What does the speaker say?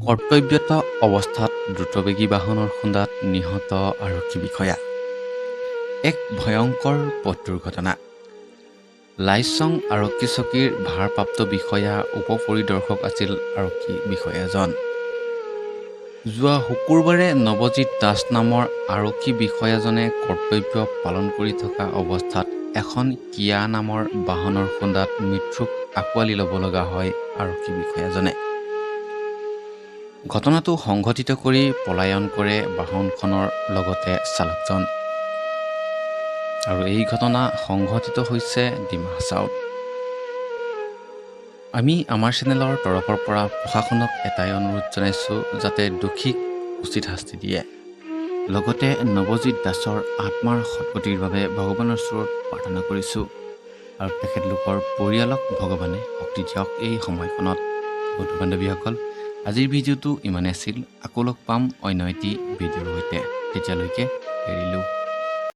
কৰ্তব্যৰত অৱস্থাত দ্ৰুতবেগী বাহনৰ খুন্দাত নিহত আৰক্ষী বিষয়া। এক ভয়ংকৰ পথ দুৰ্ঘটনা। লাইছং আৰক্ষী চকীৰ ভাৰপ্ৰাপ্ত বিষয়া উপ-পৰিদৰ্শক আছিল আৰক্ষী বিষয়াজন। যোৱা শুকুৰবাৰে নৱজিৎ দাস নামৰ আৰক্ষী বিষয়াজনে কৰ্তব্য পালন কৰি থকা অৱস্থাত এখন কিয়া নামৰ বাহনৰ খুন্দাত মৃত্যুক আঁকোৱালি ল'ব লগা হয় আৰক্ষী বিষয়াজনে। ঘটনাটো সংঘটিত কৰি পলায়ন কৰে বাহনখনৰ লগতে চালকজন। আৰু এই ঘটনা সংঘটিত হৈছে ডিমা হাছাওত। আমি আমাৰ চেনেলৰ তৰফৰ পৰা প্ৰশাসনক এটাই অনুৰোধ জনাইছোঁ যাতে দোষীক উচিত শাস্তি দিয়ে। লগতে নৱজিৎ দাসৰ আত্মাৰ সদ্গতিৰ বাবে ভগৱানৰ ওচৰত প্ৰাৰ্থনা কৰিছোঁ আৰু তেখেতলোকৰ পৰিয়ালক ভগৱানে শক্তি দিয়ক এই সময়খনত। বন্ধু বান্ধৱীসকল, আজিৰ ভিডিঅ'টো ইমানেই আছিল। আকৌ লগ পাম অন্য এটি ভিডিঅ'ৰ সৈতে। তেতিয়ালৈকে এৰিলোঁ।